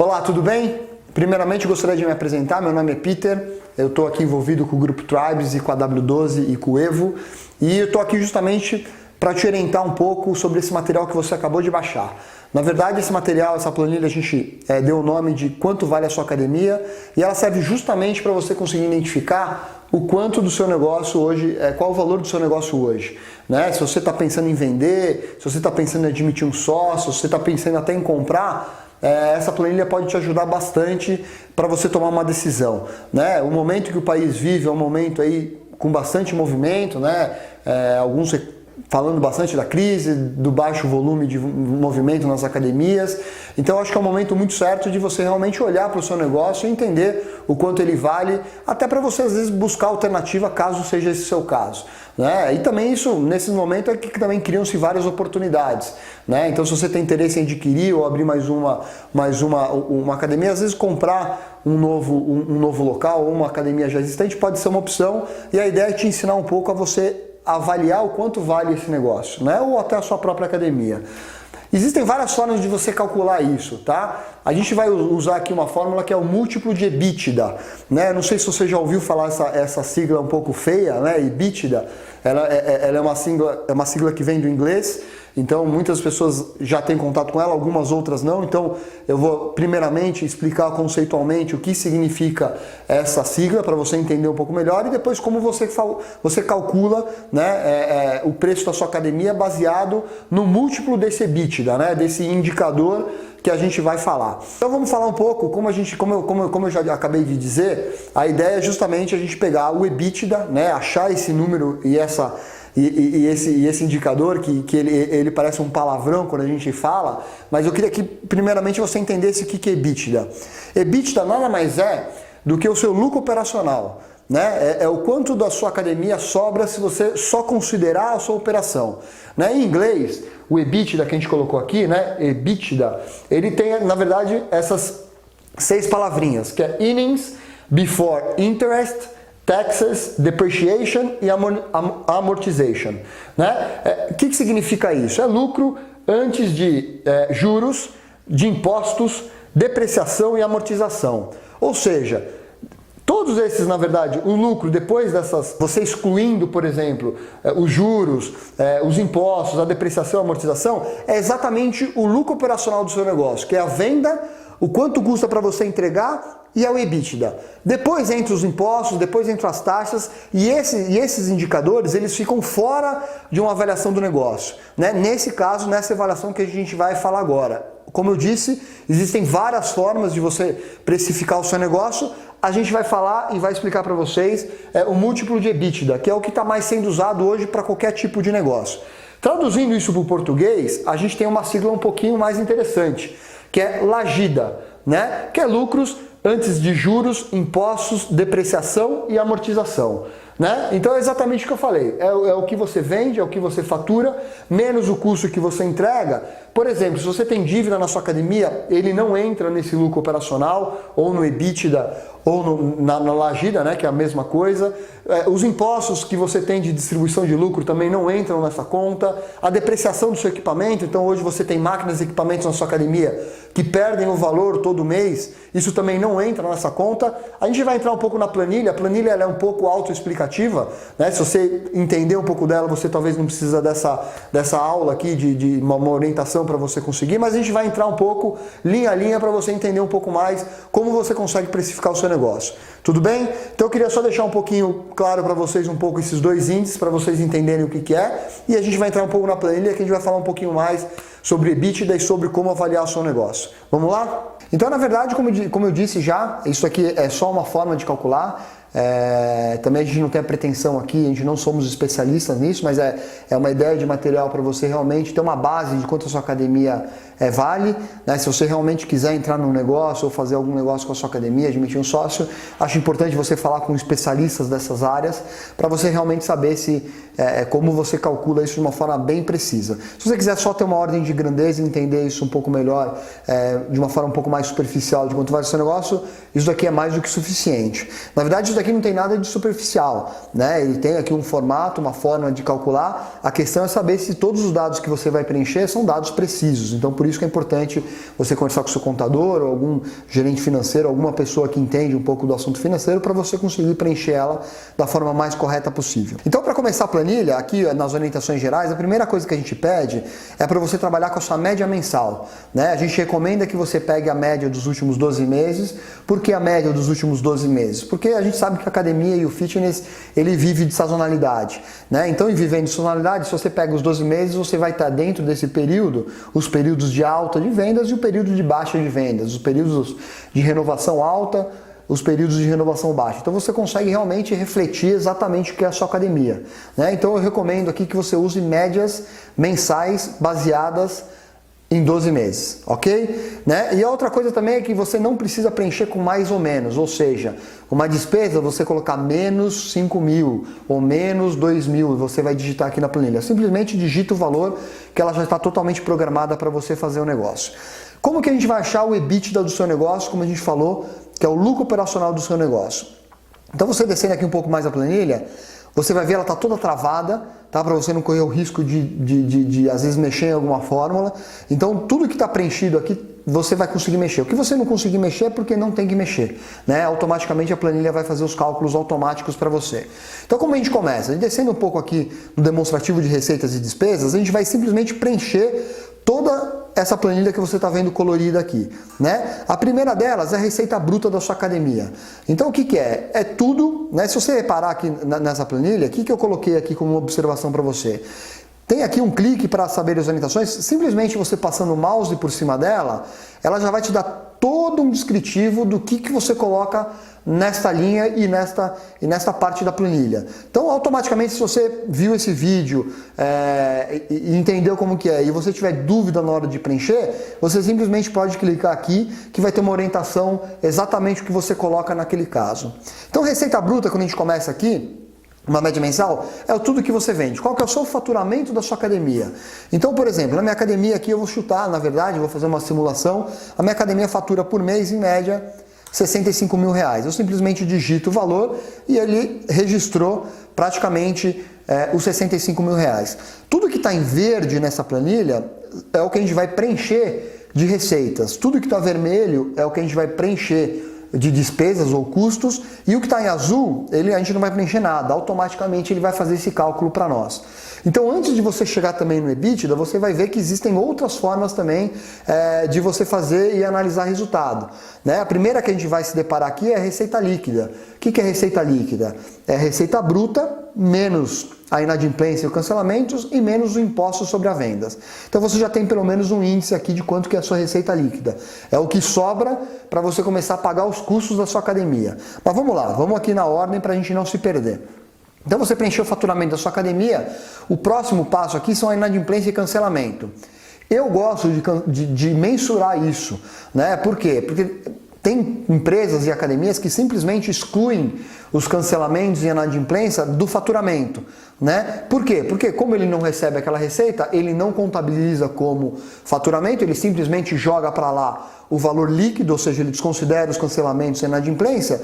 Olá, tudo bem? Primeiramente gostaria de me apresentar, meu nome é Peter, eu estou aqui envolvido com o Grupo Tribes e com a W12 e com o Evo, e eu estou aqui justamente para te orientar um pouco sobre esse material que você acabou de baixar. Na verdade, esse material, essa planilha, a gente deu o nome de Quanto Vale a Sua Academia, e ela serve justamente para você conseguir identificar o quanto do seu negócio hoje, qual o valor do seu negócio hoje. Né? Se você está pensando em vender, se você está pensando em admitir um sócio, se você está pensando até em comprar, essa planilha pode te ajudar bastante para você tomar uma decisão. Né? O momento que o país vive é um momento aí com bastante movimento, né? Alguns falando bastante da crise, do baixo volume de movimento nas academias. Então acho que é um momento muito certo de você realmente olhar para o seu negócio e entender o quanto ele vale, até para você às vezes buscar alternativa caso seja esse o seu caso. Né? E também isso, nesse momento, é que também criam-se várias oportunidades. Né? Então se você tem interesse em adquirir ou abrir mais uma academia, às vezes comprar um novo local ou uma academia já existente pode ser uma opção, e a ideia é te ensinar um pouco a você avaliar o quanto vale esse negócio, né? Ou até a sua própria academia. Existem várias formas de você calcular isso, tá? A gente vai usar aqui uma fórmula que é o múltiplo de EBITDA, né? Não sei se você já ouviu falar essa sigla um pouco feia, né? EBITDA, ela é uma sigla que vem do inglês, então muitas pessoas já têm contato com ela, algumas outras não. Então eu vou primeiramente explicar conceitualmente o que significa essa sigla para você entender um pouco melhor, e depois como você calcula, né, o preço da sua academia baseado no múltiplo desse EBITDA, né, desse indicador que a gente vai falar. Então vamos falar um pouco, como eu já acabei de dizer, a ideia é justamente a gente pegar o EBITDA, né, achar esse número e esse indicador, que ele parece um palavrão quando a gente fala, mas eu queria que primeiramente você entendesse o que é EBITDA. EBITDA nada mais é do que o seu lucro operacional. Né? É o quanto da sua academia sobra se você só considerar a sua operação. Né? Em inglês, o EBITDA que a gente colocou aqui, né? EBITDA, ele tem, na verdade, essas 6 palavrinhas, que é earnings before interest, taxes, depreciation e amortization. Né? O que significa isso? É lucro antes de juros, de impostos, depreciação e amortização. Ou seja, todos esses, na verdade, o lucro depois dessas, você excluindo, por exemplo, os juros, os impostos, a depreciação e a amortização, é exatamente o lucro operacional do seu negócio, que é a venda, o quanto custa para você entregar e é o EBITDA. Depois entra os impostos, depois entram as taxas, e esses indicadores eles ficam fora de uma avaliação do negócio. Né? Nesse caso, nessa avaliação que a gente vai falar agora. Como eu disse, existem várias formas de você precificar o seu negócio. A gente vai falar e vai explicar para vocês o múltiplo de EBITDA, que é o que está mais sendo usado hoje para qualquer tipo de negócio. Traduzindo isso para o português, a gente tem uma sigla um pouquinho mais interessante, que é LAGIDA, né? Que é lucros antes de juros, impostos, depreciação e amortização. Né? Então é exatamente o que eu falei, é o que você vende, é o que você fatura, menos o custo que você entrega. Por exemplo, se você tem dívida na sua academia, ele não entra nesse lucro operacional, ou no EBITDA, ou na LAGIDA, né, que é a mesma coisa. Os impostos que você tem de distribuição de lucro também não entram nessa conta. A depreciação do seu equipamento, então hoje você tem máquinas e equipamentos na sua academia que perdem o valor todo mês, isso também não entra nessa conta. A gente vai entrar um pouco na planilha, a planilha ela é um pouco autoexplicativa, né? Se você entender um pouco dela, você talvez não precisa dessa aula aqui de uma orientação para você conseguir, mas a gente vai entrar um pouco linha a linha para você entender um pouco mais como você consegue precificar o seu negócio. Tudo bem? Então eu queria só deixar um pouquinho claro para vocês um pouco esses dois índices, para vocês entenderem o que é, e a gente vai entrar um pouco na planilha que a gente vai falar um pouquinho mais sobre EBITDA e sobre como avaliar o seu negócio. Vamos lá? Então, na verdade, como eu disse já, isso aqui é só uma forma de calcular. Também a gente não tem a pretensão aqui, a gente não somos especialistas nisso, mas é uma ideia de material para você realmente ter uma base de quanto a sua academia vale, né? Se você realmente quiser entrar num negócio ou fazer algum negócio com a sua academia, admitir um sócio, acho importante você falar com especialistas dessas áreas para você realmente saber como você calcula isso de uma forma bem precisa. Se você quiser só ter uma ordem de grandeza e entender isso um pouco melhor, de uma forma um pouco mais superficial de quanto vale o seu negócio, isso daqui é mais do que suficiente. Na verdade, isso daqui não tem nada de superficial, né? Ele tem aqui um formato, uma forma de calcular. A questão é saber se todos os dados que você vai preencher são dados precisos. Então, por isso que é importante você conversar com o seu contador ou algum gerente financeiro, alguma pessoa que entende um pouco do assunto financeiro para você conseguir preencher ela da forma mais correta possível. Então, para começar a planilha, aqui nas orientações gerais, a primeira coisa que a gente pede é para você trabalhar com a sua média mensal, né? A gente recomenda que você pegue a média dos últimos 12 meses. Por que a média dos últimos 12 meses? Porque a gente sabe que a academia e o fitness, ele vive de sazonalidade, né? Então, em vivendo de sazonalidade, se você pega os 12 meses, você vai estar dentro desse período, os períodos de alta de vendas e o período de baixa de vendas, os períodos de renovação alta, os períodos de renovação baixa. Então você consegue realmente refletir exatamente o que é a sua academia, né? Então eu recomendo aqui que você use médias mensais baseadas em 12 meses, ok? Né? E a outra coisa também é que você não precisa preencher com mais ou menos, ou seja, uma despesa você colocar menos 5 mil ou menos 2 mil e você vai digitar aqui na planilha. Simplesmente digita o valor que ela já está totalmente programada para você fazer o negócio. Como que a gente vai achar o EBITDA do seu negócio, como a gente falou, que é o lucro operacional do seu negócio? Então você descendo aqui um pouco mais a planilha, você vai ver ela está toda travada, tá? Para você não correr o risco de às vezes mexer em alguma fórmula. Então tudo que está preenchido aqui você vai conseguir mexer. O que você não conseguir mexer é porque não tem que mexer, né? Automaticamente a planilha vai fazer os cálculos automáticos para você. Então como a gente começa? Descendo um pouco aqui no demonstrativo de receitas e despesas, a gente vai simplesmente preencher toda essa planilha que você está vendo colorida aqui, né? A primeira delas é a receita bruta da sua academia. Então o que que é? É tudo, né? Se você reparar aqui nessa planilha, o que eu coloquei aqui como observação para você? Tem aqui um clique para saber as orientações, simplesmente você passando o mouse por cima dela, ela já vai te dar todo um descritivo do que você coloca nesta linha e nesta parte da planilha. Então, automaticamente, se você viu esse vídeo e entendeu como que é, e você tiver dúvida na hora de preencher, você simplesmente pode clicar aqui, que vai ter uma orientação exatamente o que você coloca naquele caso. Então, receita bruta, quando a gente começa aqui, uma média mensal, é tudo que você vende. Qual que é o seu faturamento da sua academia? Então, por exemplo, na minha academia aqui eu vou chutar, na verdade, eu vou fazer uma simulação, a minha academia fatura por mês, em média, 65 mil reais. Eu simplesmente digito o valor e ele registrou praticamente os 65 mil reais. Tudo que está em verde nessa planilha é o que a gente vai preencher de receitas. Tudo que está vermelho é o que a gente vai preencher de despesas ou custos, e o que está em azul, a gente não vai preencher nada, automaticamente ele vai fazer esse cálculo para nós. Então, antes de você chegar também no EBITDA, você vai ver que existem outras formas também de você fazer e analisar resultado, né? A primeira que a gente vai se deparar aqui é a receita líquida. O que é receita líquida? É a receita bruta menos a inadimplência e os cancelamentos e menos o imposto sobre as vendas. Então você já tem pelo menos um índice aqui de quanto que é a sua receita líquida. É o que sobra para você começar a pagar os custos da sua academia. Mas vamos lá, vamos aqui na ordem para a gente não se perder. Então você preencheu o faturamento da sua academia, o próximo passo aqui são a inadimplência e cancelamento. Eu gosto de mensurar isso, né? Por quê? Porque tem empresas e academias que simplesmente excluem os cancelamentos e inadimplência do faturamento, né? Por quê? Porque como ele não recebe aquela receita, ele não contabiliza como faturamento, ele simplesmente joga para lá o valor líquido, ou seja, ele desconsidera os cancelamentos e inadimplência.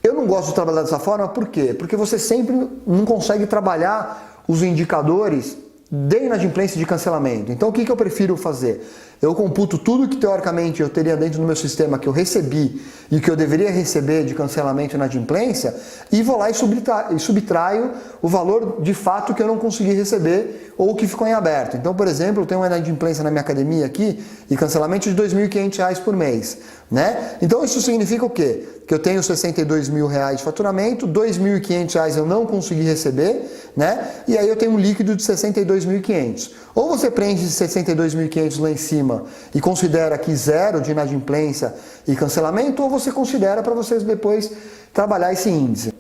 Eu não gosto de trabalhar dessa forma, por quê? Porque você sempre não consegue trabalhar os indicadores de inadimplência e de cancelamento. Então o que eu prefiro fazer? Eu computo tudo que teoricamente eu teria dentro do meu sistema que eu recebi e que eu deveria receber de cancelamento e inadimplência e vou lá e subtraio o valor de fato que eu não consegui receber ou que ficou em aberto. Então, por exemplo, eu tenho uma inadimplência na minha academia aqui e cancelamento de R$ 2.500 por mês, né? Então isso significa o quê? Que eu tenho R$ 62 mil de faturamento, R$ 2.500 eu não consegui receber, né? E aí eu tenho um líquido de 62.500. Ou você preenche esses 62.500 lá em cima e considera aqui zero de inadimplência e cancelamento, ou você considera para vocês depois trabalhar esse índice.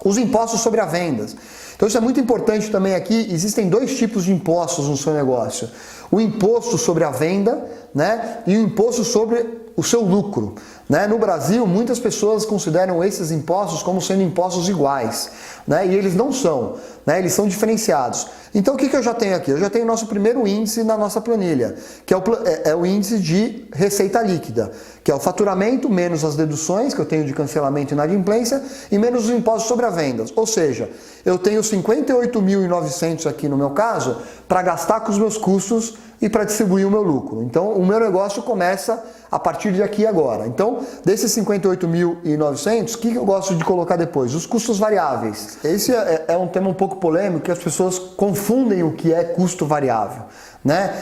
Os impostos sobre as vendas. Então isso é muito importante também aqui, existem dois tipos de impostos no seu negócio. O imposto sobre a venda, né? E o imposto sobre o seu lucro. Né? No Brasil, muitas pessoas consideram esses impostos como sendo impostos iguais, né? E eles não são, né? Eles são diferenciados. Então o que eu já tenho aqui? Eu já tenho o nosso primeiro índice na nossa planilha, que é o índice de receita líquida, que é o faturamento menos as deduções que eu tenho de cancelamento e inadimplência e menos os impostos sobre as vendas. Ou seja, eu tenho 58.900 aqui no meu caso para gastar com os meus custos e para distribuir o meu lucro. Então, o meu negócio começa a partir de aqui agora. Então, desses 58.900, o que eu gosto de colocar depois? Os custos variáveis. Esse é um tema um pouco polêmico, que as pessoas confundem o que é custo variável. Né?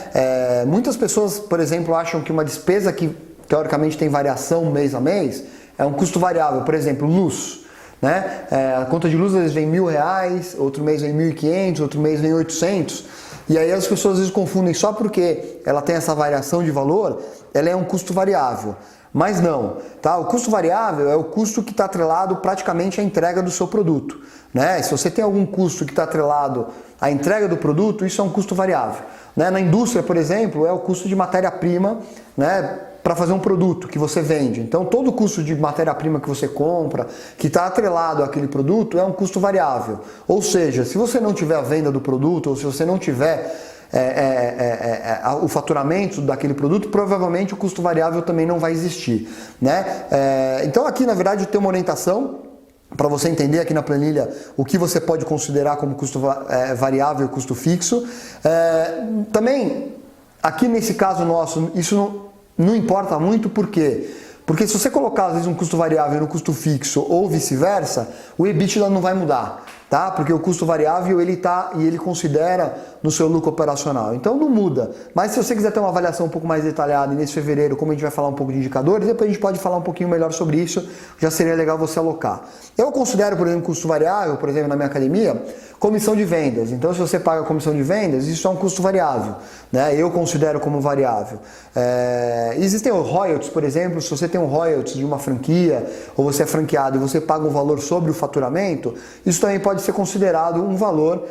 Muitas pessoas, por exemplo, acham que uma despesa que teoricamente tem variação mês a mês é um custo variável. Por exemplo, luz. Né? A conta de luz às vezes vem R$1.000, outro mês vem 1.500, outro mês vem 800. E aí as pessoas às vezes confundem só porque ela tem essa variação de valor, ela é um custo variável. Mas não, tá? O custo variável é o custo que está atrelado praticamente à entrega do seu produto. Né? Se você tem algum custo que está atrelado à entrega do produto, isso é um custo variável. Né? Na indústria, por exemplo, é o custo de matéria-prima, né, para fazer um produto que você vende. Então todo o custo de matéria-prima que você compra, que está atrelado àquele produto, é um custo variável. Ou seja, se você não tiver a venda do produto, ou se você não tiver o faturamento daquele produto, provavelmente o custo variável também não vai existir. Né? Então aqui na verdade tem uma orientação para você entender aqui na planilha o que você pode considerar como custo variável e custo fixo. Também aqui nesse caso nosso, isso não importa muito, por quê? Porque se você colocar às vezes um custo variável no custo fixo ou vice-versa, o EBITDA não vai mudar, tá? Porque o custo variável ele considera no seu lucro operacional. Então não muda. Mas se você quiser ter uma avaliação um pouco mais detalhada, e nesse fevereiro, como a gente vai falar um pouco de indicadores, depois a gente pode falar um pouquinho melhor sobre isso, já seria legal você alocar. Eu considero, por exemplo, custo variável, por exemplo, na minha academia, comissão de vendas. Então, se você paga comissão de vendas, isso é um custo variável. Né? Eu considero como variável. Existem os royalties, por exemplo, se você tem um royalties de uma franquia, ou você é franqueado e você paga um valor sobre o faturamento, isso também pode ser considerado um valor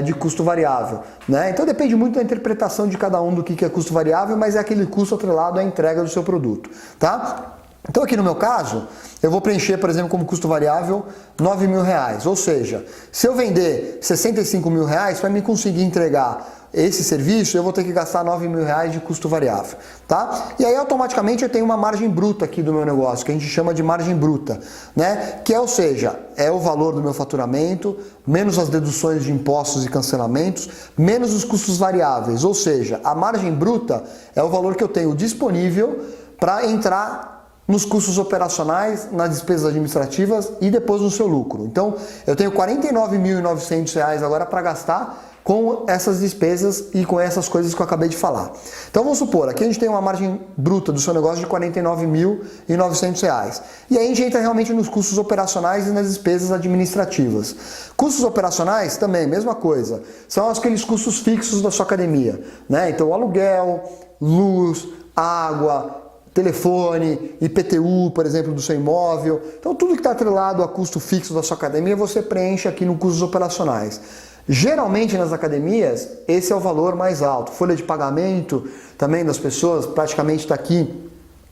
de custo variável. Né? Então, depende muito da interpretação de cada um do que é custo variável, mas é aquele custo atrelado à entrega do seu produto. Tá? Então aqui no meu caso, eu vou preencher, por exemplo, como custo variável R$9.000, ou seja, se eu vender R$65.000, para mim conseguir entregar esse serviço, eu vou ter que gastar R$9.000 de custo variável, tá? E aí automaticamente eu tenho uma margem bruta aqui do meu negócio, que a gente chama de margem bruta, né? Que ou seja, é o valor do meu faturamento, menos as deduções de impostos e cancelamentos, menos os custos variáveis, ou seja, a margem bruta é o valor que eu tenho disponível para entrar nos custos operacionais, nas despesas administrativas e depois no seu lucro. Então, eu tenho R$49.900 agora para gastar com essas despesas e com essas coisas que eu acabei de falar. Então, vamos supor, aqui a gente tem uma margem bruta do seu negócio de R$49.900. E aí a gente entra realmente nos custos operacionais e nas despesas administrativas. Custos operacionais também, mesma coisa. São aqueles custos fixos da sua academia. Né? Então, aluguel, luz, água, telefone, IPTU, por exemplo, do seu imóvel. Então, tudo que está atrelado a custo fixo da sua academia, você preenche aqui no custos operacionais. Geralmente, nas academias, esse é o valor mais alto. Folha de pagamento também das pessoas praticamente está aqui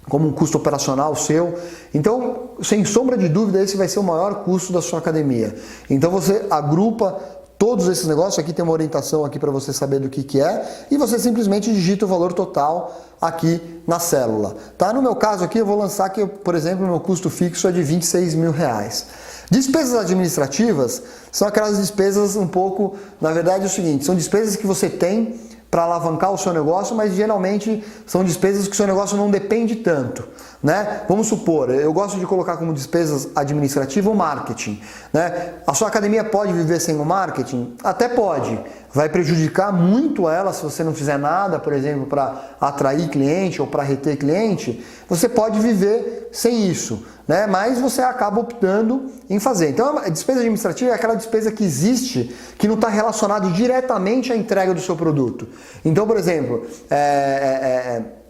como um custo operacional seu. Então, sem sombra de dúvida, esse vai ser o maior custo da sua academia. Então, você agrupa todos esses negócios, aqui tem uma orientação aqui para você saber do que é, e você simplesmente digita o valor total aqui na célula. Tá? No meu caso aqui, eu vou lançar que, por exemplo, o meu custo fixo é de R$26.000. Despesas administrativas são aquelas despesas um pouco, na verdade é o seguinte, são despesas que você tem para alavancar o seu negócio, mas geralmente são despesas que o seu negócio não depende tanto. Né? Vamos supor, eu gosto de colocar como despesas administrativas o marketing. Né? A sua academia pode viver sem o marketing? Até pode. Vai prejudicar muito ela se você não fizer nada, por exemplo, para atrair cliente ou para reter cliente. Você pode viver sem isso, né? Mas você acaba optando em fazer. Então, a despesa administrativa é aquela despesa que existe, que não está relacionada diretamente à entrega do seu produto. Então, por exemplo,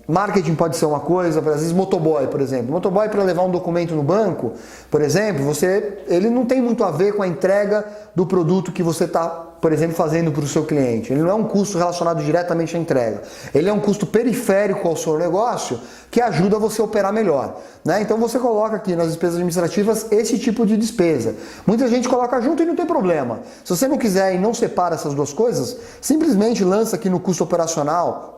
marketing pode ser uma coisa, às vezes motoboy, por exemplo. Motoboy para levar um documento no banco, por exemplo, ele não tem muito a ver com a entrega do produto que você está por exemplo, fazendo para o seu cliente. Ele não é um custo relacionado diretamente à entrega. Ele é um custo periférico ao seu negócio que ajuda você a operar melhor, né? Então você coloca aqui nas despesas administrativas esse tipo de despesa. Muita gente coloca junto e não tem problema. Se você não quiser e não separa essas duas coisas, simplesmente lança aqui no custo operacional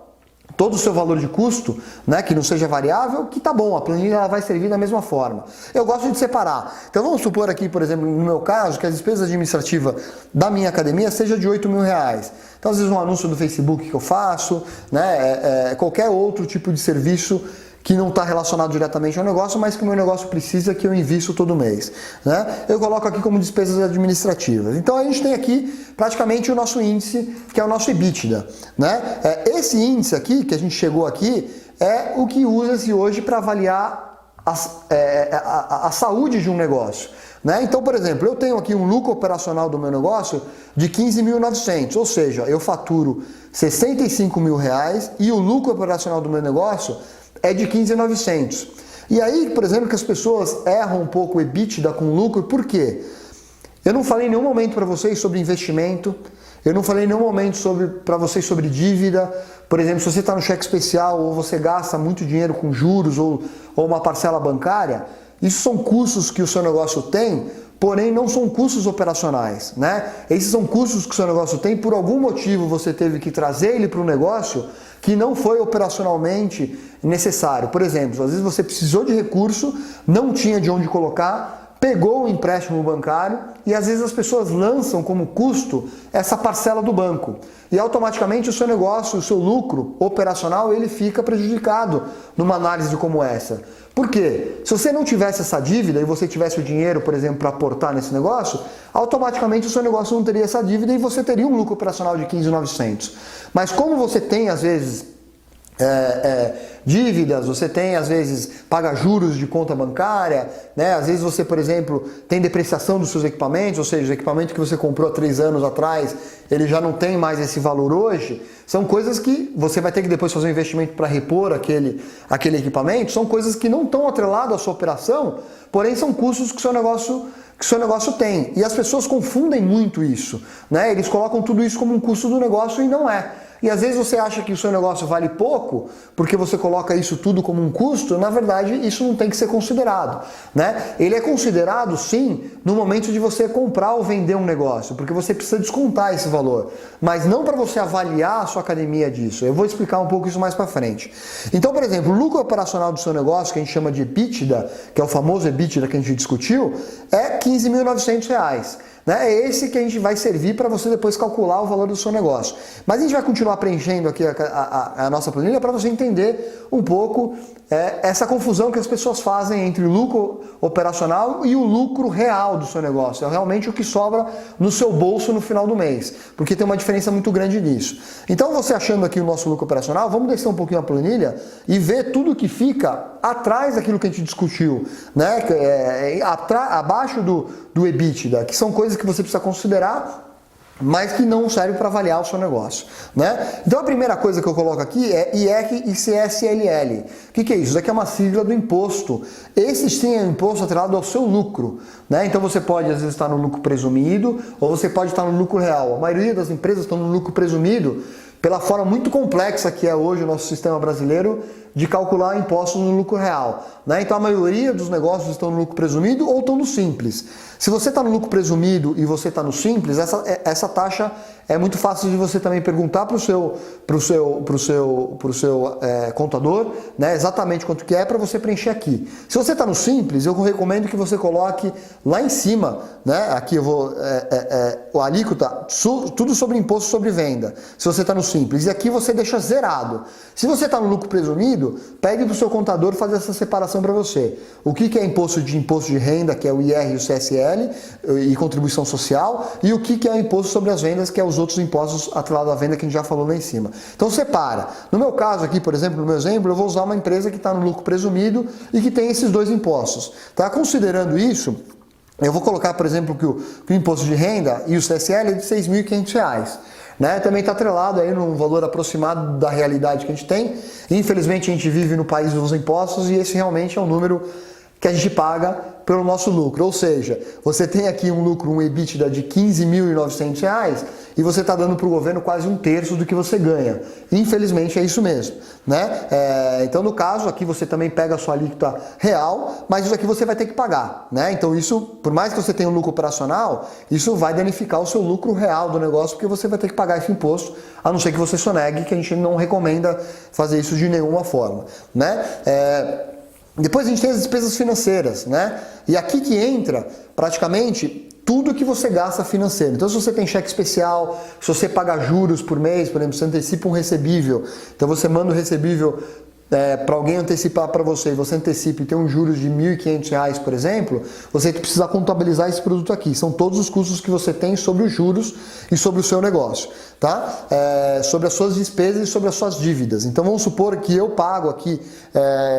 todo o seu valor de custo, né, que não seja variável, que tá bom, a planilha ela vai servir da mesma forma. Eu gosto de separar. Então vamos supor aqui, por exemplo, no meu caso, que a despesa administrativa da minha academia seja de R$8.000. Então às vezes um anúncio do Facebook que eu faço, né, qualquer outro tipo de serviço que não está relacionado diretamente ao negócio, mas que o meu negócio precisa que eu invisto todo mês, né? Eu coloco aqui como despesas administrativas. Então a gente tem aqui praticamente o nosso índice, que é o nosso EBITDA, né? Esse índice aqui, que a gente chegou aqui, é o que usa-se hoje para avaliar a saúde de um negócio, né? Então, por exemplo, eu tenho aqui um lucro operacional do meu negócio de 15.900, ou seja, eu faturo R$65.000 e o lucro operacional do meu negócio é de 15.900. E aí, por exemplo, que as pessoas erram um pouco o EBITDA com lucro, por quê? Eu não falei em nenhum momento para vocês sobre investimento, eu não falei em nenhum momento para vocês sobre dívida. Por exemplo, se você está no cheque especial ou você gasta muito dinheiro com juros ou uma parcela bancária, isso são custos que o seu negócio tem, porém não são custos operacionais, né? Esses são custos que o seu negócio tem, por algum motivo você teve que trazer ele para o negócio que não foi operacionalmente necessário. Por exemplo, às vezes você precisou de recurso, não tinha de onde colocar, pegou o empréstimo bancário e às vezes as pessoas lançam como custo essa parcela do banco. E automaticamente o seu negócio, o seu lucro operacional, ele fica prejudicado numa análise como essa. Por quê? Se você não tivesse essa dívida e você tivesse o dinheiro, por exemplo, para aportar nesse negócio, automaticamente o seu negócio não teria essa dívida e você teria um lucro operacional de 15.900. Mas como você tem, às vezes, dívidas, você tem, às vezes, paga juros de conta bancária, né? Às vezes você, por exemplo, tem depreciação dos seus equipamentos, ou seja, o equipamento que você comprou há 3 anos atrás, ele já não tem mais esse valor hoje. São coisas que você vai ter que depois fazer um investimento para repor aquele equipamento, são coisas que não estão atreladas à sua operação, porém são custos que o seu negócio tem. E as pessoas confundem muito isso, né? Eles colocam tudo isso como um custo do negócio e não é. E às vezes você acha que o seu negócio vale pouco, porque você coloca isso tudo como um custo, na verdade isso não tem que ser considerado, né? Ele é considerado sim no momento de você comprar ou vender um negócio, porque você precisa descontar esse valor, mas não para você avaliar a sua academia disso. Eu vou explicar um pouco isso mais para frente. Então, por exemplo, o lucro operacional do seu negócio, que a gente chama de EBITDA, que é o famoso EBITDA que a gente discutiu, é R$15.900. É esse que a gente vai servir para você depois calcular o valor do seu negócio. Mas a gente vai continuar preenchendo aqui a nossa planilha para você entender um pouco essa confusão que as pessoas fazem entre o lucro operacional e o lucro real do seu negócio. É realmente o que sobra no seu bolso no final do mês, porque tem uma diferença muito grande nisso. Então, você achando aqui o nosso lucro operacional, vamos descer um pouquinho a planilha e ver tudo que fica atrás daquilo que a gente discutiu, né? Abaixo do EBITDA, que são coisas que você precisa considerar, mas que não serve para avaliar o seu negócio, né? Então a primeira coisa que eu coloco aqui é IR e CSLL. O que é isso? Isso aqui é uma sigla do imposto. Esse sim é um imposto atrelado ao seu lucro, né? Então você pode às vezes estar no lucro presumido ou você pode estar no lucro real. A maioria das empresas estão no lucro presumido pela forma muito complexa que é hoje o nosso sistema brasileiro de calcular impostos no lucro real, né? Então a maioria dos negócios estão no lucro presumido ou estão no simples. Se você está no lucro presumido e você está no simples, essa taxa é muito fácil de você também perguntar para o seu contador, né, exatamente quanto que é para você preencher aqui. Se você está no simples, eu recomendo que você coloque lá em cima, né, aqui eu vou o alíquota, tudo sobre imposto sobre venda, se você está no simples, e aqui você deixa zerado. Se você está no lucro presumido, pegue para o seu contador fazer essa separação para você. O que é imposto de renda, que é o IR e o CSL, e contribuição social, e o que é o imposto sobre as vendas, que é os outros impostos atrelados à venda que a gente já falou lá em cima. Então separa. No meu caso aqui, por exemplo, no meu exemplo, eu vou usar uma empresa que está no lucro presumido e que tem esses dois impostos. Tá? Considerando isso, eu vou colocar, por exemplo, que o imposto de renda e o CSL é de R$ 6.500. Né? Também está atrelado aí num valor aproximado da realidade que a gente tem. Infelizmente a gente vive no país dos impostos e esse realmente é um número que a gente paga pelo nosso lucro. Ou seja, você tem aqui um lucro, um EBITDA de R$ 15.900 e você está dando para o governo quase 1/3 do que você ganha. Infelizmente é isso mesmo, né? Então no caso aqui você também pega a sua alíquota real, mas isso aqui você vai ter que pagar, né? Então isso, por mais que você tenha um lucro operacional, isso vai danificar o seu lucro real do negócio, porque você vai ter que pagar esse imposto, a não ser que você sonegue, que a gente não recomenda fazer isso de nenhuma forma, né? Depois a gente tem as despesas financeiras, né? E aqui que entra praticamente tudo que você gasta financeiro. Então, se você tem cheque especial, se você paga juros por mês, por exemplo, você antecipa um recebível, então você manda o recebível para alguém antecipar para você, e você antecipa e tem um juros de R$ 1.500, por exemplo, você precisa contabilizar esse produto aqui. São todos os custos que você tem sobre os juros e sobre o seu negócio, tá? Sobre as suas despesas e sobre as suas dívidas. Então, vamos supor que eu pago aqui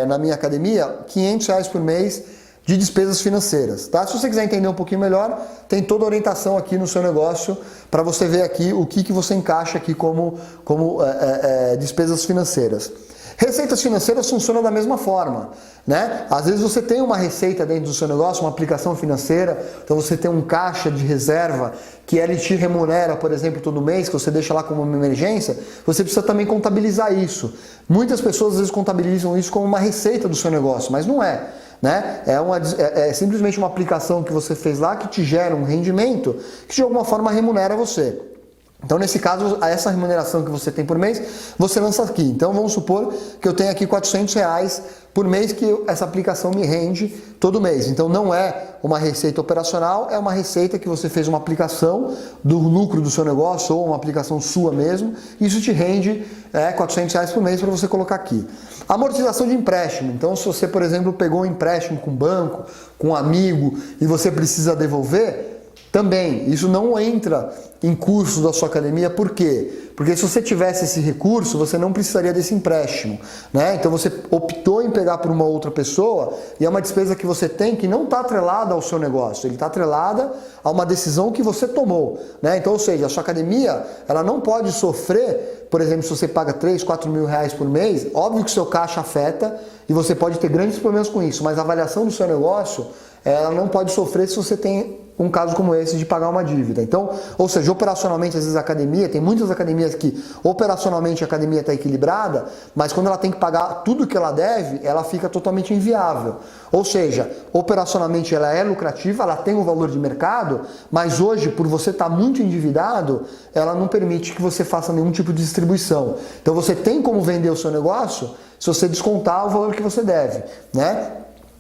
na minha academia R$ 500 por mês de despesas financeiras, tá? Se você quiser entender um pouquinho melhor, tem toda a orientação aqui no seu negócio para você ver aqui o que você encaixa aqui como despesas financeiras. Receitas financeiras funcionam da mesma forma, né? Às vezes você tem uma receita dentro do seu negócio, uma aplicação financeira, então você tem um caixa de reserva que ele te remunera, por exemplo, todo mês, que você deixa lá como uma emergência, você precisa também contabilizar isso. Muitas pessoas às vezes contabilizam isso como uma receita do seu negócio, mas não é. Né? É simplesmente uma aplicação que você fez lá que te gera um rendimento que de alguma forma remunera você. Então, nesse caso, essa remuneração que você tem por mês, você lança aqui. Então, vamos supor que eu tenho aqui R$400 por mês que essa aplicação me rende todo mês. Então, não é uma receita operacional, é uma receita que você fez uma aplicação do lucro do seu negócio ou uma aplicação sua mesmo. Isso te rende R$400 por mês para você colocar aqui. Amortização de empréstimo. Então, se você, por exemplo, pegou um empréstimo com um banco, com um amigo e você precisa devolver, também, isso não entra em curso da sua academia, por quê? Porque se você tivesse esse recurso, você não precisaria desse empréstimo, né? Então você optou em pegar por uma outra pessoa e é uma despesa que você tem que não está atrelada ao seu negócio, ele está atrelada a uma decisão que você tomou, né? Então, ou seja, a sua academia, ela não pode sofrer, por exemplo, se você paga 3, 4 mil reais por mês, óbvio que o seu caixa afeta e você pode ter grandes problemas com isso, mas a avaliação do seu negócio, ela não pode sofrer se você tem um caso como esse de pagar uma dívida. Então, ou seja, operacionalmente, às vezes a academia, tem muitas academias que operacionalmente a academia está equilibrada, mas quando ela tem que pagar tudo que ela deve, ela fica totalmente inviável. Ou seja, operacionalmente ela é lucrativa, ela tem um valor de mercado, mas hoje, por você estar muito endividado, ela não permite que você faça nenhum tipo de distribuição. Então você tem como vender o seu negócio se você descontar o valor que você deve, né?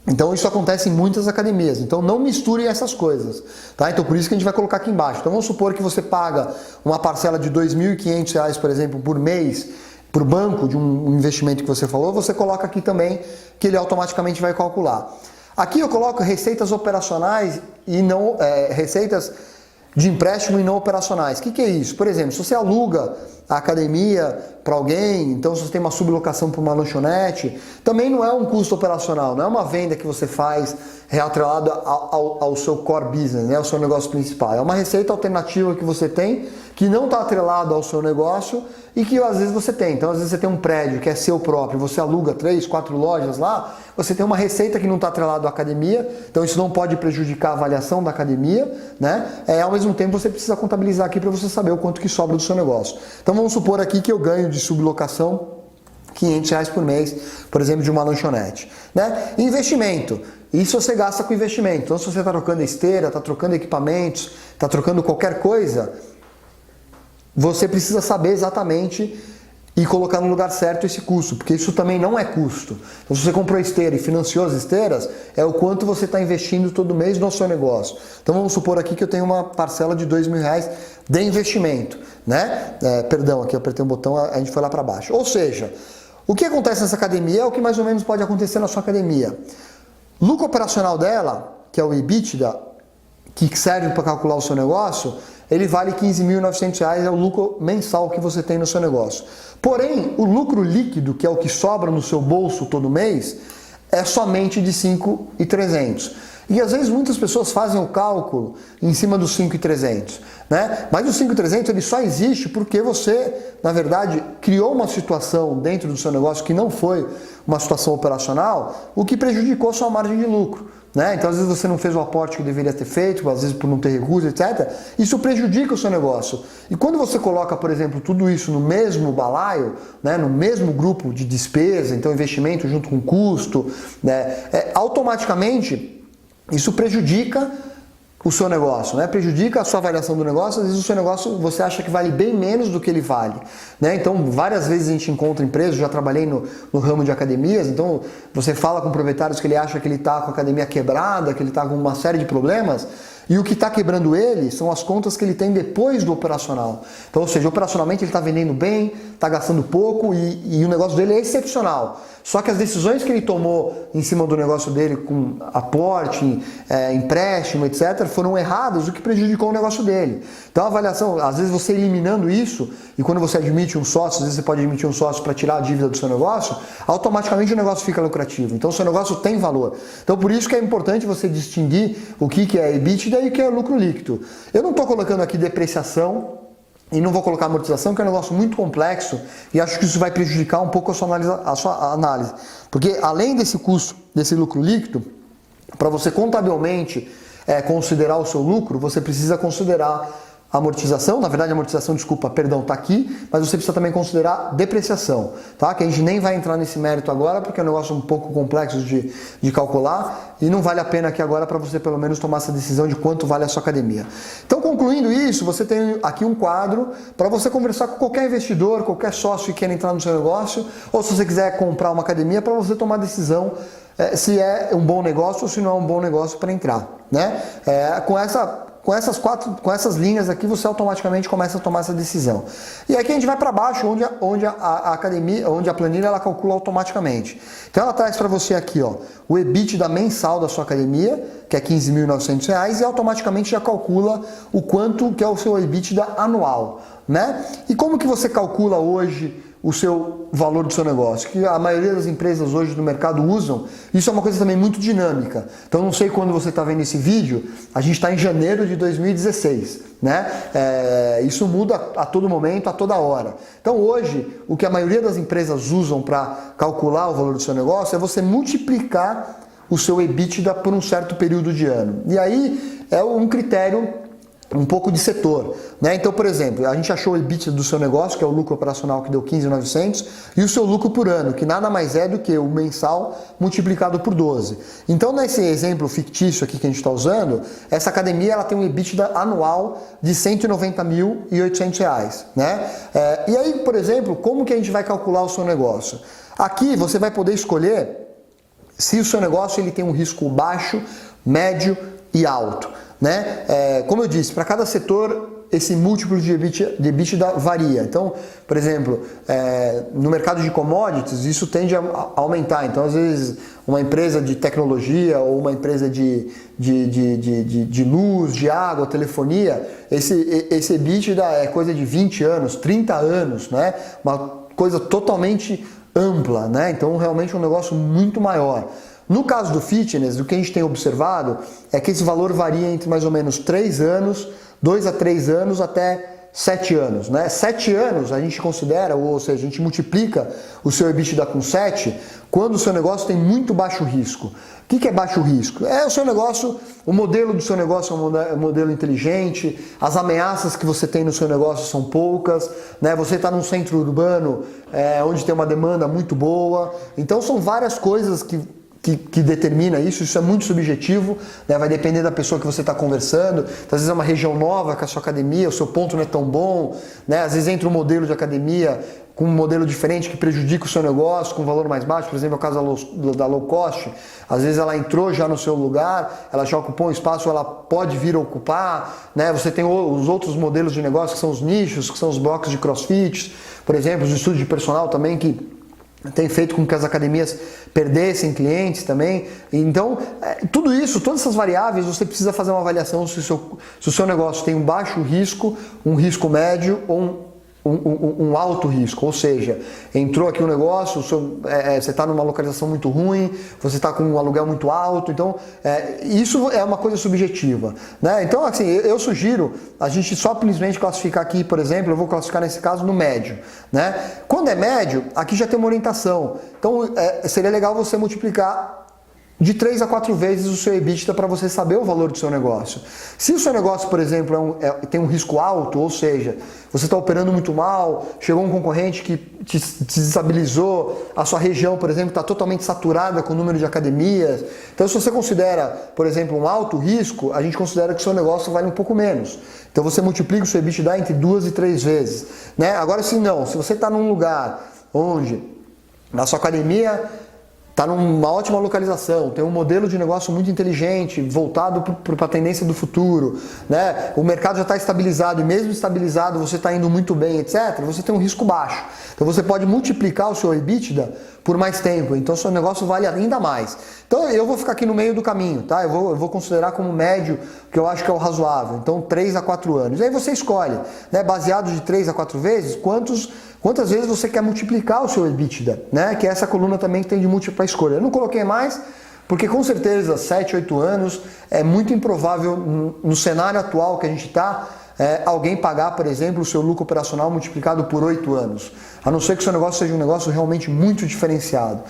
Então isso acontece em muitas academias, então não misturem essas coisas, tá? Então por isso que a gente vai colocar aqui embaixo. Então vamos supor que você paga uma parcela de R$ 2.500, por exemplo, por mês, por banco de um investimento que você falou, você coloca aqui também que ele automaticamente vai calcular. Aqui eu coloco receitas operacionais e não receitas de empréstimo e não operacionais. O que é isso? Por exemplo, se você aluga a academia para alguém, então se você tem uma sublocação para uma lanchonete, também não é um custo operacional, não é uma venda que você faz reatrelado ao seu core business, né, ao seu negócio principal. É uma receita alternativa que você tem, que não está atrelado ao seu negócio e que às vezes você tem. Então às vezes você tem um prédio que é seu próprio, você aluga 3, 4 lojas lá, você tem uma receita que não está atrelada à academia, então isso não pode prejudicar a avaliação da academia, né? Ao mesmo tempo você precisa contabilizar aqui para você saber o quanto que sobra do seu negócio. Então vamos supor aqui que eu ganho de sublocação R$500 por mês, por exemplo, de uma lanchonete, né? Investimento. Isso você gasta com investimento. Então se você está trocando esteira, está trocando equipamentos, está trocando qualquer coisa, você precisa saber exatamente e colocar no lugar certo esse custo, porque isso também não é custo. Então, se você comprou esteira e financiou as esteiras, é o quanto você está investindo todo mês no seu negócio. Então vamos supor aqui que eu tenho uma parcela de R$2.000 de investimento, né? Perdão, aqui eu apertei um botão, a gente foi lá para baixo. Ou seja, o que acontece nessa academia é o que mais ou menos pode acontecer na sua academia. Lucro operacional dela, que é o EBITDA, que serve para calcular o seu negócio, ele vale R$15.900, é o lucro mensal que você tem no seu negócio. Porém, o lucro líquido, que é o que sobra no seu bolso todo mês, é somente de R$5.300. E às vezes muitas pessoas fazem o cálculo em cima dos 5.300, né? Mas o 5.300 ele só existe porque você, na verdade, criou uma situação dentro do seu negócio que não foi uma situação operacional, o que prejudicou a sua margem de lucro, né? Então às vezes você não fez o aporte que deveria ter feito, às vezes por não ter recurso, etc. Isso prejudica o seu negócio. E quando você coloca, por exemplo, tudo isso no mesmo balaio, né, no mesmo grupo de despesa, então investimento junto com custo, né, automaticamente isso prejudica o seu negócio, né? Prejudica a sua avaliação do negócio. Às vezes o seu negócio você acha que vale bem menos do que ele vale, né? Então várias vezes a gente encontra empresas, já trabalhei no ramo de academias, então você fala com proprietários que ele acha que ele está com a academia quebrada, que ele está com uma série de problemas, e o que está quebrando ele são as contas que ele tem depois do operacional. Então, ou seja, operacionalmente ele está vendendo bem, está gastando pouco e o negócio dele é excepcional. Só que as decisões que ele tomou em cima do negócio dele com aporte, empréstimo, etc., foram erradas, o que prejudicou o negócio dele. Então a avaliação, às vezes você eliminando isso, e quando você admite um sócio, às vezes você pode admitir um sócio para tirar a dívida do seu negócio, automaticamente o negócio fica lucrativo. Então o seu negócio tem valor. Então por isso que é importante você distinguir o que é EBITDA e o que é lucro líquido. Eu não estou colocando aqui depreciação, e não vou colocar amortização, que é um negócio muito complexo e acho que isso vai prejudicar um pouco a sua análise. Porque além desse custo, desse lucro líquido, para você contabilmente considerar o seu lucro, você precisa considerar amortização, na verdade amortização, está aqui, mas você precisa também considerar depreciação, tá? Que a gente nem vai entrar nesse mérito agora, porque é um negócio um pouco complexo de calcular e não vale a pena aqui agora para você pelo menos tomar essa decisão de quanto vale a sua academia. Então, concluindo isso, você tem aqui um quadro para você conversar com qualquer investidor, qualquer sócio que queira entrar no seu negócio, ou se você quiser comprar uma academia, para você tomar a decisão se é um bom negócio ou se não é um bom negócio para entrar, né? Com essas linhas aqui, você automaticamente começa a tomar essa decisão. E aqui a gente vai para baixo, onde a academia, onde a planilha ela calcula automaticamente. Então ela traz para você aqui, ó, o EBITDA mensal da sua academia, que é R$ 15.900, e automaticamente já calcula o quanto que é o seu EBITDA anual, né? E como que você calcula hoje o seu valor do seu negócio, que a maioria das empresas hoje do mercado usam? Isso é uma coisa também muito dinâmica. Então não sei quando você está vendo esse vídeo, a gente está em janeiro de 2016, né? Isso muda a todo momento, a toda hora. Então hoje, o que a maioria das empresas usam para calcular o valor do seu negócio é você multiplicar o seu EBITDA por um certo período de ano. E aí é um critério um pouco de setor, né? Então, por exemplo, a gente achou o EBITDA do seu negócio, que é o lucro operacional que deu 15.900, e o seu lucro por ano, que nada mais é do que o mensal multiplicado por 12. Então, nesse exemplo fictício aqui que a gente está usando, essa academia ela tem um EBITDA anual de R$ 190.800, né? E aí, por exemplo, como que a gente vai calcular o seu negócio? Aqui você vai poder escolher se o seu negócio ele tem um risco baixo, médio e alto, né? Como eu disse, para cada setor esse múltiplo de EBITDA varia. Então, por exemplo, no mercado de commodities isso tende a aumentar. Então, às vezes, uma empresa de tecnologia ou uma empresa de luz, de água, telefonia, esse EBITDA é coisa de 20 anos, 30 anos, né? Uma coisa totalmente ampla, né? Então, realmente é um negócio muito maior. No caso do fitness, o que a gente tem observado é que esse valor varia entre mais ou menos 3 anos, 2 a 3 anos até 7 anos, né? 7 anos a gente considera, ou seja, a gente multiplica o seu EBITDA com 7 quando o seu negócio tem muito baixo risco. O que é baixo risco? É o seu negócio, o modelo do seu negócio é um modelo inteligente, as ameaças que você tem no seu negócio são poucas, né? Você está num centro urbano onde tem uma demanda muito boa. Então são várias coisas que determina isso é muito subjetivo, né? Vai depender da pessoa que você está conversando. Então, às vezes é uma região nova com a sua academia, o seu ponto não é tão bom, né? Às vezes entra um modelo de academia com um modelo diferente que prejudica o seu negócio, com um valor mais baixo, por exemplo, o caso da low cost, às vezes ela entrou já no seu lugar, ela já ocupou um espaço, ela pode vir a ocupar, né? Você tem os outros modelos de negócio que são os nichos, que são os blocos de crossfit, por exemplo, os estudos de personal também que tem feito com que as academias perdessem clientes também. Então, tudo isso, todas essas variáveis, você precisa fazer uma avaliação se o seu negócio tem um baixo risco, um risco médio ou um alto risco. Ou seja, entrou aqui um negócio, você está numa localização muito ruim, você está com um aluguel muito alto, então isso é uma coisa subjetiva, né? Então, assim, eu sugiro a gente só simplesmente classificar aqui, por exemplo, eu vou classificar nesse caso no médio, né? Quando é médio, aqui já tem uma orientação, então seria legal você multiplicar de 3 a 4 vezes o seu EBITDA para você saber o valor do seu negócio. Se o seu negócio, por exemplo, tem um risco alto, ou seja, você está operando muito mal, chegou um concorrente que te desestabilizou, a sua região, por exemplo, está totalmente saturada com o número de academias. Então, se você considera, por exemplo, um alto risco, a gente considera que o seu negócio vale um pouco menos. Então, você multiplica o seu EBITDA entre 2 e 3 vezes. Né? Agora, se não, se você está num lugar onde a sua academia está numa ótima localização, tem um modelo de negócio muito inteligente, voltado para a tendência do futuro, né? O mercado já está estabilizado e mesmo estabilizado você está indo muito bem, etc., você tem um risco baixo. Então você pode multiplicar o seu EBITDA por mais tempo, então o seu negócio vale ainda mais. Então eu vou ficar aqui no meio do caminho, tá? Eu vou considerar como médio, que eu acho que é o razoável, então 3 a 4 anos. E aí você escolhe, né? Baseado de 3 a 4 vezes, quantas vezes você quer multiplicar o seu EBITDA, né? Que é essa coluna também que tem de múltipla escolha. Eu não coloquei mais, porque com certeza 7, 8 anos é muito improvável no cenário atual que a gente está, alguém pagar, por exemplo, o seu lucro operacional multiplicado por 8 anos. A não ser que o seu negócio seja um negócio realmente muito diferenciado.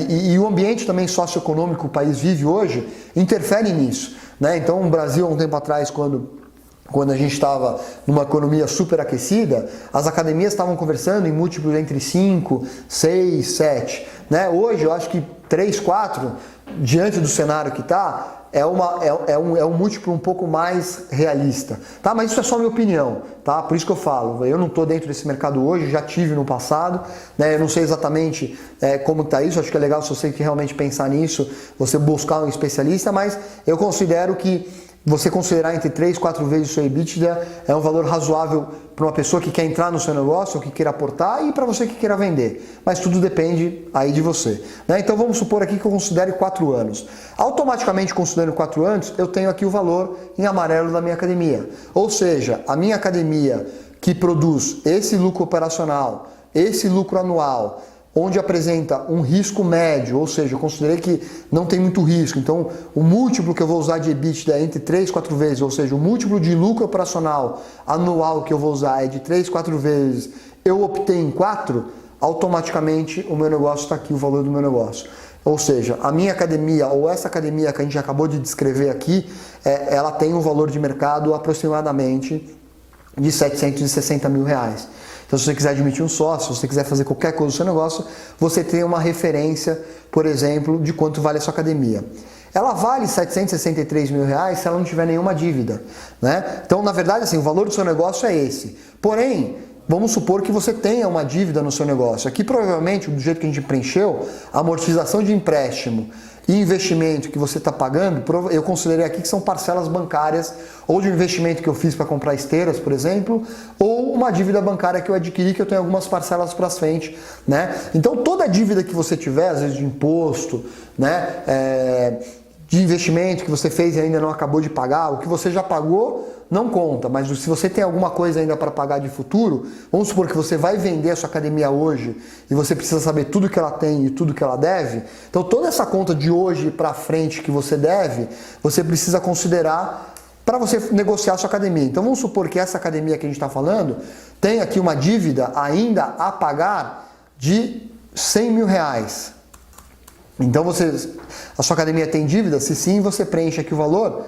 E o ambiente também socioeconômico que o país vive hoje interfere nisso. Né? Então o Brasil, há um tempo atrás, quando a gente estava numa economia superaquecida, as academias estavam conversando em múltiplos entre 5, 6, 7. Né? Hoje eu acho que 3, 4, diante do cenário que está, é um múltiplo um pouco mais realista. Tá? Mas isso é só minha opinião, tá? Por isso que eu falo, eu não estou dentro desse mercado hoje, já tive no passado, né? Eu não sei exatamente como está isso, acho que é legal se você que realmente pensar nisso, você buscar um especialista, mas eu considero que você considerar entre 3 e 4 vezes o seu EBITDA é um valor razoável para uma pessoa que quer entrar no seu negócio, ou que queira aportar, e para você que queira vender. Mas tudo depende aí de você. Né? Então vamos supor aqui que eu considere 4 anos. Automaticamente considerando 4 anos, eu tenho aqui o valor em amarelo da minha academia. Ou seja, a minha academia que produz esse lucro operacional, esse lucro anual, onde apresenta um risco médio, ou seja, eu considerei que não tem muito risco. Então, o múltiplo que eu vou usar de EBITDA é entre 3 e 4 vezes, ou seja, o múltiplo de lucro operacional anual que eu vou usar é de 3, 4 vezes, eu optei em 4, automaticamente o meu negócio está aqui, o valor do meu negócio. Ou seja, a minha academia, ou essa academia que a gente acabou de descrever aqui, ela tem um valor de mercado aproximadamente de 760 mil reais. Então, se você quiser admitir um sócio, se você quiser fazer qualquer coisa do seu negócio, você tem uma referência, por exemplo, de quanto vale a sua academia. Ela vale 763 mil reais se ela não tiver nenhuma dívida. Né? Então, na verdade, assim, o valor do seu negócio é esse. Porém, vamos supor que você tenha uma dívida no seu negócio. Aqui, provavelmente, do jeito que a gente preencheu, a amortização de empréstimo e investimento que você está pagando, eu considerei aqui que são parcelas bancárias, ou de um investimento que eu fiz para comprar esteiras, por exemplo, ou uma dívida bancária que eu adquiri, que eu tenho algumas parcelas para frente. Né? Então, toda dívida que você tiver, às vezes de imposto, né, de investimento que você fez e ainda não acabou de pagar, o que você já pagou não conta, mas se você tem alguma coisa ainda para pagar de futuro, vamos supor que você vai vender a sua academia hoje e você precisa saber tudo que ela tem e tudo que ela deve, então toda essa conta de hoje para frente que você deve, você precisa considerar para você negociar a sua academia. Então vamos supor que essa academia que a gente está falando tem aqui uma dívida ainda a pagar de 100 mil reais. Então a sua academia tem dívida? Se sim, você preenche aqui o valor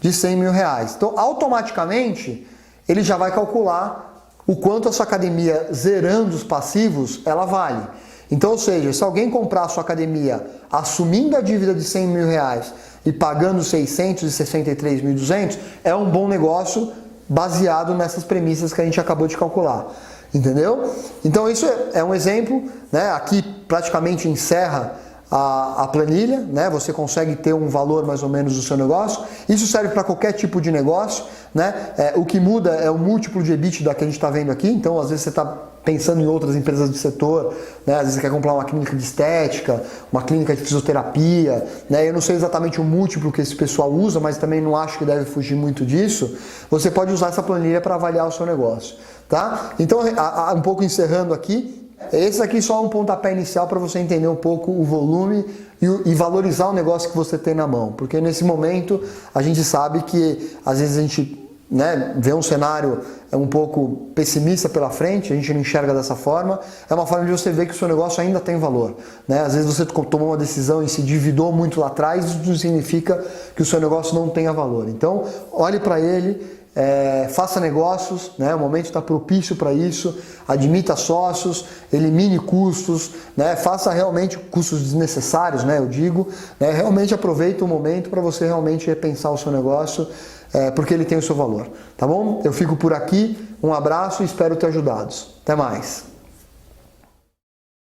de 100 mil reais. Então, automaticamente, ele já vai calcular o quanto a sua academia, zerando os passivos, ela vale. Então, ou seja, se alguém comprar a sua academia assumindo a dívida de 100 mil reais e pagando 663.200, é um bom negócio baseado nessas premissas que a gente acabou de calcular. Entendeu? Então, isso é um exemplo, né? Aqui praticamente encerra a planilha, né? Você consegue ter um valor mais ou menos do seu negócio. Isso serve para qualquer tipo de negócio, né? O que muda é o múltiplo de EBITDA que a gente está vendo aqui. Então, às vezes você está pensando em outras empresas do setor, né? Às vezes você quer comprar uma clínica de estética, uma clínica de fisioterapia, né? Eu não sei exatamente o múltiplo que esse pessoal usa, mas também não acho que deve fugir muito disso. Você pode usar essa planilha para avaliar o seu negócio, tá? Então, um pouco encerrando aqui, esse aqui só é um pontapé inicial para você entender um pouco o volume e valorizar o negócio que você tem na mão. Porque nesse momento a gente sabe que às vezes a gente né, vê um cenário um pouco pessimista pela frente, a gente não enxerga dessa forma, é uma forma de você ver que o seu negócio ainda tem valor, né? Às vezes você tomou uma decisão e se endividou muito lá atrás, isso não significa que o seu negócio não tenha valor. Então, olhe para ele, faça negócios, né? O momento está propício para isso, admita sócios, elimine custos, né? Faça realmente custos desnecessários, né? Eu digo, né? Realmente aproveite o momento para você realmente repensar o seu negócio, porque ele tem o seu valor, tá bom? Eu fico por aqui, um abraço e espero ter ajudado. Até mais!